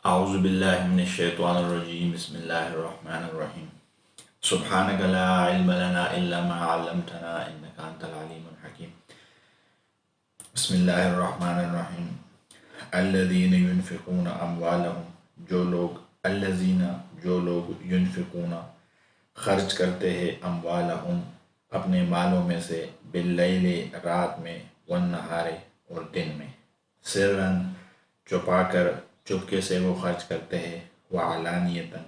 اعوذ باللہ من الشیطان الرجیم بسم اللہ الرحمن الرحیم سبحانک لا علم لنا الا ما علمتنا انک انت العلیم الحکیم بسم اللہ الرحمن الرحیم الذین ينفقون اموالهم جو لوگ ينفقون خرچ کرتے ہیں اموالهم اپنے مالوں میں سے باللیل رات میں والنہار اور دن میں سرًا چھپا کر چپکے سے وہ خرچ کرتے ہیں وعلانیتاً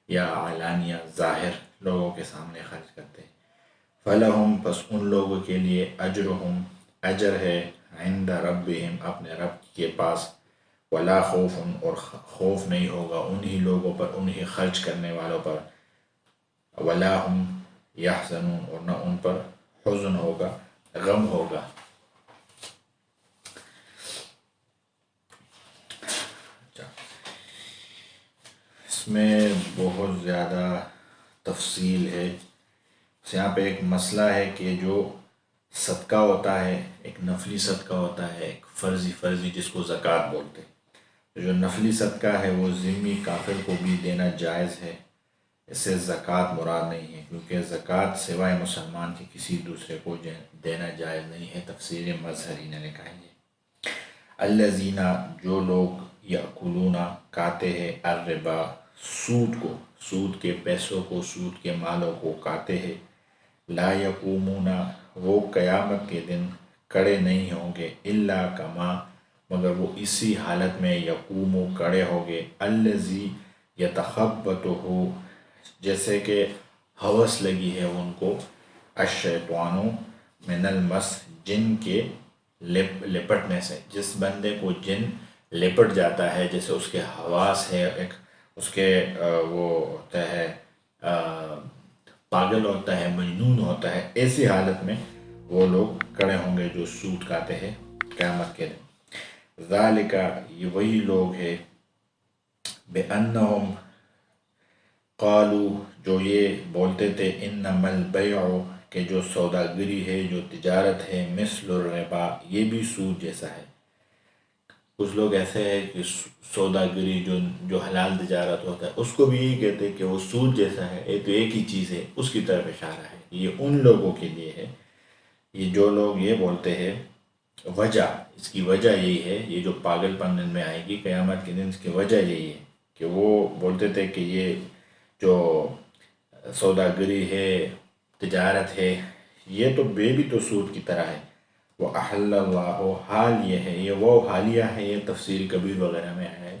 یا علانیہ ظاہر لوگوں کے سامنے خرچ کرتے ہیں فلہم پس ان لوگوں کے لیے اجرہم اجر ہے عند ربہم اپنے رب کے پاس ولا خوف اور خوف نہیں ہوگا انہی لوگوں پر انہی خرچ کرنے والوں پر ولا ہم یحزنون اور نہ ان پر حزن ہوگا غم ہوگا. اس میں بہت زیادہ تفصیل ہے. یہاں پہ ایک مسئلہ ہے کہ جو صدقہ ہوتا ہے ایک نفلی صدقہ ہوتا ہے ایک فرضی جس کو زکوٰۃ بولتے ہیں. جو نفلی صدقہ ہے وہ ذمہ کافر کو بھی دینا جائز ہے. اس سے زکوٰۃ مراد نہیں ہے کیونکہ زکوٰۃ سوائے مسلمان کے کسی دوسرے کو دینا جائز نہیں ہے. تفسیر مظہری نے لکھا ہے الذین جو لوگ یأکلون کھاتے ہیں الربا سود کے پیسوں کو سود کے مالوں کو کھاتے ہیں لا یقومون وہ قیامت کے دن کھڑے نہیں ہوں گے الا کما مگر وہ اسی حالت میں یقوم کھڑے ہوں گے الذی یتخبطہ جیسے کہ ہوس لگی ہے ان کو الشیطان من المس جن کے لپٹنے سے. جس بندے کو جن لپٹ جاتا ہے جیسے اس کے حواس ہے ایک اس کے وہ ہوتا ہے پاگل ہوتا ہے مجنون ہوتا ہے ایسی حالت میں وہ لوگ کھڑے ہوں گے جو سود کھاتے ہیں قیامت کے دن. ذالک یہ وہی لوگ ہیں بأنہم قالوا جو یہ بولتے تھے انما البیع کہ جو سوداگری ہے جو تجارت ہے مثل الربا یہ بھی سود جیسا ہے. کچھ لوگ ایسے ہیں کہ سوداگری جو حلال تجارت ہوتا ہے اس کو بھی یہی کہتے ہیں کہ وہ سود جیسا ہے یہ تو ایک ہی چیز ہے اس کی طرف اشارہ ہے. یہ ان لوگوں کے لیے ہے یہ جو لوگ یہ بولتے ہیں. وجہ اس کی وجہ یہی ہے یہ جو پاگل پن میں آئے گی قیامت کے دن اس کی وجہ یہی ہے کہ وہ بولتے تھے کہ یہ جو سوداگری ہے تجارت ہے یہ تو بھی تو سود کی طرح ہے. وَأَحَلَّ اللَّهُ حال یہ ہے یہ وہ حالیہ ہے یہ تفسیر کبیر وغیرہ میں ہے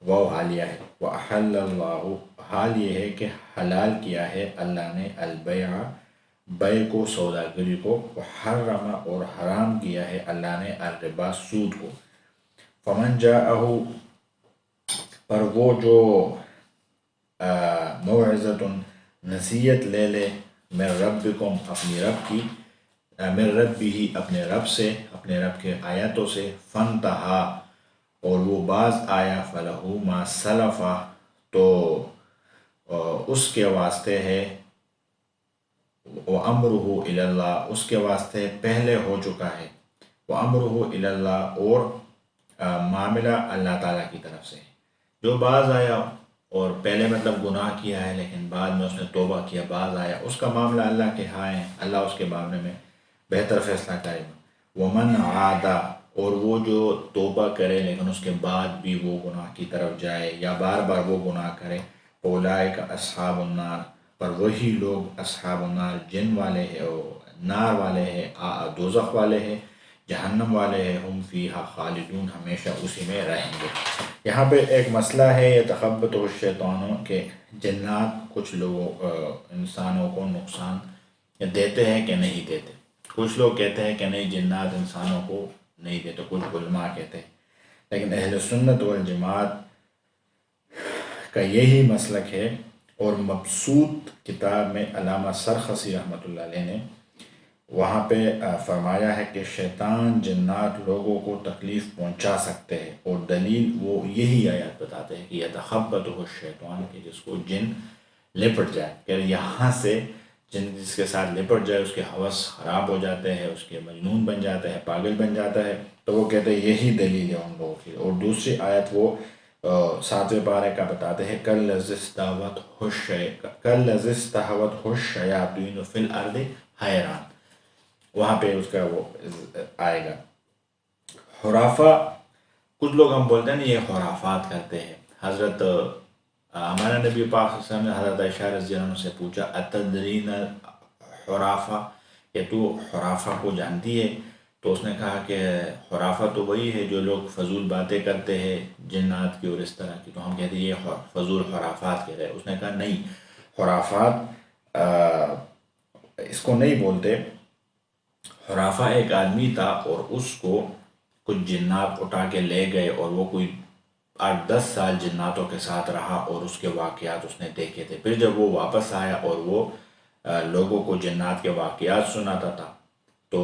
وہ حالیہ ہے. وَأَحَلَّ اللَّهُ حال یہ ہے کہ حلال کیا ہے اللہ نے البیع بیع کو سوداگری کو وحرم اور حرام کیا ہے اللہ نے الربا سود کو. فمن جاءہ پر وہ جو موعظۃ نصیحت لے لے من ربکم اپنی رب کی من ربہ اپنے رب سے اپنے رب کے آیاتوں سے فانتہا اور وہ باز آیا فلہ ما سلفا تو اس کے واسطے ہے وامرہ الی اللہ اس کے واسطے پہلے ہو چکا ہے وامرہ الی اللہ اور معاملہ اللہ تعالیٰ کی طرف سے. جو باز آیا اور پہلے مطلب گناہ کیا ہے لیکن بعد میں اس نے توبہ کیا باز آیا اس کا معاملہ اللہ کے ہاں ہے اللہ اس کے معاملے میں بہتر فیصلہ کرے گا. ومن عادا اور وہ جو توبہ کرے لیکن اس کے بعد بھی وہ گناہ کی طرف جائے یا بار بار وہ گناہ کرے اولئک اصحاب النار پر وہی لوگ اصحاب النار جن والے ہیں نار والے ہیں دوزخ والے ہیں جہنم والے ہیں ہم فیہا خالدون ہمیشہ اسی میں رہیں گے. یہاں پہ ایک مسئلہ ہے یہ تخبط الشیطانوں کے جنات کچھ لوگوں انسانوں کو نقصان دیتے ہیں کہ نہیں دیتے. کچھ لوگ کہتے ہیں کہ نہیں جنات انسانوں کو نہیں دیتے کچھ علماء کہتے ہیں لیکن اہل سنت والجماعت کا یہی مسلک ہے. اور مبسوط کتاب میں علامہ سرخسی رحمۃ اللہ علیہ نے وہاں پہ فرمایا ہے کہ شیطان جنات لوگوں کو تکلیف پہنچا سکتے ہیں اور دلیل وہ یہی آیات بتاتے ہیں کہ یتخبطہ الشیطان کہ جس کو جن لپٹ جائے کہ یہاں سے جس کے ساتھ لپٹ جائے اس کے حوث خراب ہو جاتے ہیں اس کے مجنون بن جاتا ہے پاگل بن جاتا ہے. تو وہ کہتے ہیں یہی دلیل ہے ان لوگوں کی. اور دوسری آیت وہ ساتویں پارے کا بتاتے ہیں کل استحوت الشیاطین فی الارض حیران، وہاں پہ اس کا وہ آئے گا۔ خرافہ، کچھ لوگ ہم بولتے ہیں نا یہ خرافات کرتے ہیں۔ حضرت ہمارا نبی پاک صلی اللہ علیہ وسلم نے حضرت عائشہ رضی اللہ عنہ سے پوچھا اتدرین خرافہ، کہ تو خرافہ کو جانتی ہے؟ تو اس نے کہا کہ خرافہ تو وہی ہے جو لوگ فضول باتیں کرتے ہیں جنات کی اور اس طرح کی، تو ہم کہتے ہیں یہ فضول خرافات کہہ رہے ہیں۔ اس نے کہا نہیں، خرافات اس کو نہیں بولتے۔ خرافہ ایک آدمی تھا اور اس کو کچھ جنات اٹھا کے لے گئے اور وہ کوئی 8-10 سال جناتوں کے ساتھ رہا اور اس کے واقعات اس نے دیکھے تھے۔ پھر جب وہ واپس آیا اور وہ لوگوں کو جنات کے واقعات سناتا تھا تو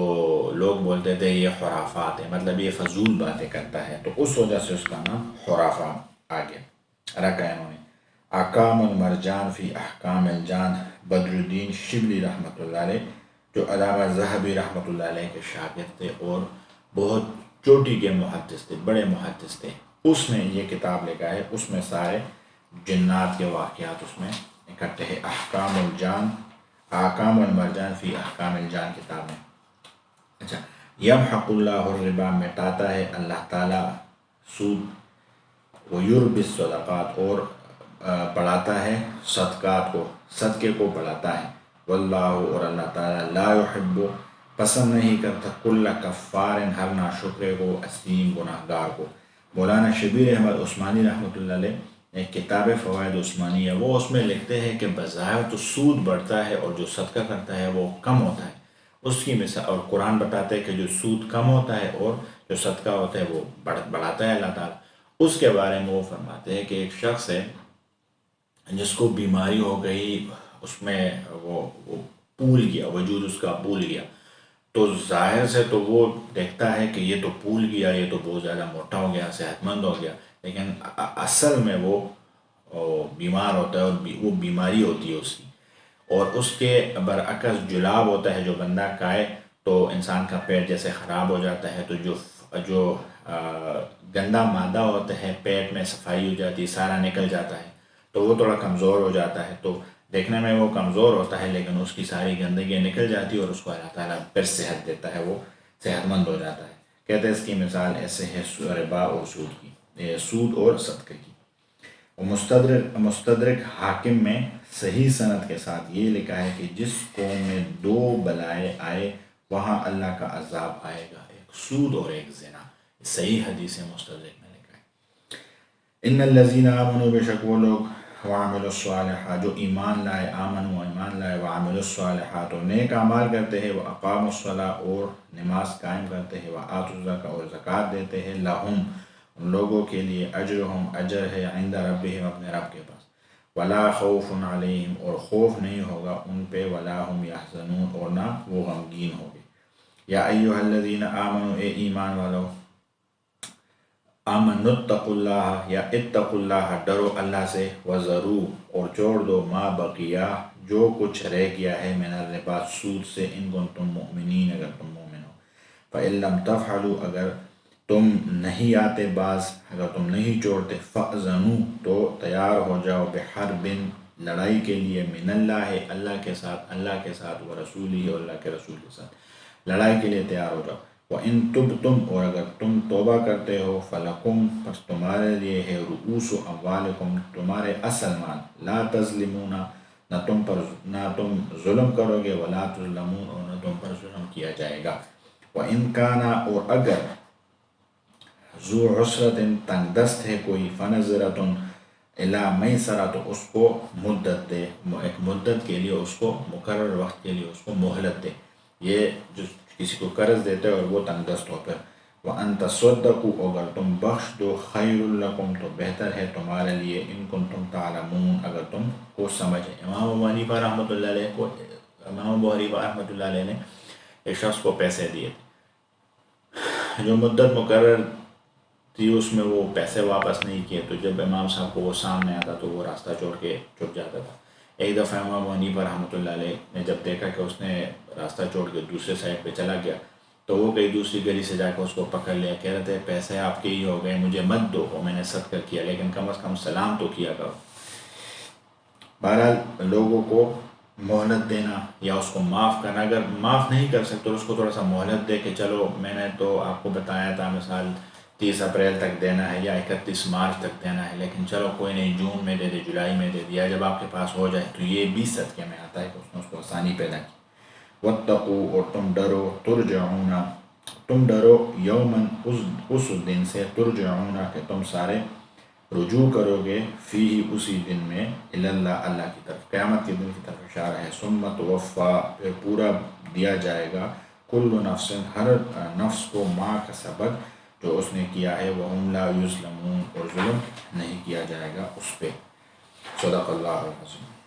لوگ بولتے تھے یہ خرافات ہے، مطلب یہ فضول باتیں کرتا ہے، تو اس وجہ سے اس کا نام خرافہ آ گیا، رکھا ہے انہوں نے۔ احکام المرجان فی احکام الجان، بدر الدین شبلی رحمۃ اللہ علیہ، جو علامہ ذہبی رحمۃ اللہ علیہ کے شاگرد تھے اور بہت چوٹی کے محدث تھے، بڑے محدث تھے، اس نے یہ کتاب لکھا ہے۔ اس میں سارے جنات کے واقعات اس میں اکٹھے ہیں۔ احکام المرجان فی احکام الجان کتاب میں۔ اچھا، یمحق اللہ الربا، مٹاتا ہے اللہ تعالیٰ سود، ویربی الصدقات، اور بڑھاتا ہے صدقات کو، صدقے کو بڑھاتا ہے۔ واللہ، اور اللہ تعالیٰ، لا یحب، پسند نہیں کرتا، کل کفار، ہر ناشکرے کو، اسیم، گناہ گار کو۔ مولانا شبیر احمد عثمانی رحمۃ اللہ علیہ ایک کتاب فوائد عثمانیہ، وہ اس میں لکھتے ہیں کہ بظاہر تو سود بڑھتا ہے اور جو صدقہ کرتا ہے وہ کم ہوتا ہے، اس کی مثال، اور قرآن بتاتے ہیں کہ جو سود کم ہوتا ہے اور جو صدقہ ہوتا ہے وہ بڑھاتا ہے اللہ تعالیٰ۔ اس کے بارے میں وہ فرماتے ہیں کہ ایک شخص ہے جس کو بیماری ہو گئی، اس میں وہ پھول گیا، وجود اس کا پھول گیا، تو ظاہر سے تو وہ دیکھتا ہے کہ یہ تو پھول گیا، یہ تو بہت زیادہ موٹا ہو گیا، صحت مند ہو گیا، لیکن اصل میں وہ بیمار ہوتا ہے اور وہ بیماری ہوتی ہے اس کی۔ اور اس کے برعکس جلاب ہوتا ہے، جو بندہ کھائے تو انسان کا پیٹ جیسے خراب ہو جاتا ہے، تو جو گندا مادہ ہوتا ہے پیٹ میں صفائی ہو جاتی ہے، سارا نکل جاتا ہے، تو وہ تھوڑا کمزور ہو جاتا ہے، تو دیکھنے میں وہ کمزور ہوتا ہے لیکن اس کی ساری گندگی نکل جاتی ہے اور اس کو اللہ تعالیٰ پھر صحت دیتا ہے، وہ صحت مند ہو جاتا ہے۔ کہتے ہیں اس کی مثال ایسے ہے ربا اور سود اور صدقے کی۔ مستدرک حاکم میں صحیح سند کے ساتھ یہ لکھا ہے کہ جس قوم میں 2 بلائیں آئے وہاں اللہ کا عذاب آئے گا، ایک سود اور ایک زنا۔ صحیح حدیث مستدرک میں لکھا ہے۔ ان الذین آمنوا، بے شک وہ لوگ، وعملوا الصالحات، جو ایمان لائے، ایمان لائے، وعملوا الصالحات، اور نیک اعمال کرتے ہیں، واقاموا الصلاۃ، اور نماز قائم کرتے ہیں، وآتوا الزکاۃ، اور زکوٰۃ دیتے ہیں، لہم، ان لوگوں کے لیے، اجرہم، اجر ہے، عند ربہم، اپنے رب کے پاس، ولا خوف علیہم، اور خوف نہیں ہوگا ان پہ، ولا ہم یحزنون، اور نہ وہ غمگین ہوگے۔ یا ایھا الذین آمنوا، اے ایمان والو، آمنوا اتقوا اللہ، یا اتقوا اللہ، ڈرو اللہ سے، وذروا، اور چھوڑ دو، ما بقیہ، جو کچھ رہ گیا ہے، من الربا، سود سے، ان کنتم مؤمنین، اگر تم مومن ہو، فإن لم تفعلوا، اگر تم نہیں آتے باز، اگر تم نہیں چھوڑتے، فأذنوا، تو تیار ہو جاؤ، بحرب، لڑائی کے لیے، من اللہ، اللہ کے ساتھ، ورسولہ، اور اللہ کے رسول کے ساتھ، لڑائی کے لیے تیار ہو جاؤ۔ وَإِن تُبْتُمْ، اور اگر تم توبہ کرتے ہو، فَلَكُمْ، پس تمہارے لیے ہے، رؤوس اموالکم، تمہارے اصل مال، لا تظلمون، نہ تم ظلم کرو گے، ولا تظلمون، اور نہ تم پر ظلم کیا جائے گا۔ وَإِن كَانَ، اور اگر، ذو عسرت، تنگ دست ہے کوئی، فنظرۃ الی میسرہ، تو اس کو مدت دے، ایک مدت کے لیے اس کو، مقرر وقت کے لیے اس کو مہلت دے۔ یہ جو کسی کو قرض دیتے اور وہ تنگ دست ہو کر، وَأَن تَصَدَّقُوا، اگر تم بخش دو، خیر لکم، تو بہتر ہے تمہارے لیے، ان کنتم تعلمون، اگر تم کو سمجھے۔ امام ابو حنیفہ رحمۃ اللہ علیہ کو، امام ابو حنیفہ رحمۃ اللہ علیہ نے ایک شخص کو پیسے دیے تھے، جو مدت مقرر تھی اس میں وہ پیسے واپس نہیں کیے، تو جب امام صاحب کو وہ سامنے آتا تو وہ راستہ چھوڑ کے چھپ جاتا تھا۔ ایک دفعہ امام ابو حنیفہ رحمۃ اللہ علیہ نے جب دیکھا کہ اس نے راستہ چھوڑ کے دوسرے سائڈ پہ چلا گیا، تو وہ کئی دوسری گلی سے جا کے اس کو پکڑ لیا، کہہ رہے تھے پیسے آپ کے ہی ہو گئے، مجھے مت دو، اور میں نے صدقہ کیا لیکن کم از کم سلام تو کیا کرو۔ بہرحال لوگوں کو مہلت دینا یا اس کو معاف کرنا، اگر معاف نہیں کر سکتے تو اس کو تھوڑا سا مہلت دے کہ چلو میں نے تو آپ کو بتایا تھا مثال 30 اپریل تک دینا ہے یا 31 مارچ تک دینا ہے، لیکن چلو کوئی نہیں، جون میں دے دے، جولائی میں دے دیا، جب آپ کے پاس ہو جائے تو یہ بھی صدقے میں آتا ہے کہ اس نے اس کو آسانی پیدا کی۔ واتقوا، اور تم ڈرو، ترجعون، تم ڈرو، یومن، اس دن سے، ترجعون کہ تم سارے رجوع کرو گے، فی اسی دن میں، اللہ، اللہ کی طرف، قیامت کے دن کی طرف اشارہ ہے۔ ثم توفا، پھر پورا دیا جائے گا، کل نفس، ہر نفس کو، ما کسبت، جو اس نے کیا ہے، وہم لا یظلمون، اور ظلم نہیں کیا جائے گا اس پہ۔ صدق اللہ العظیم۔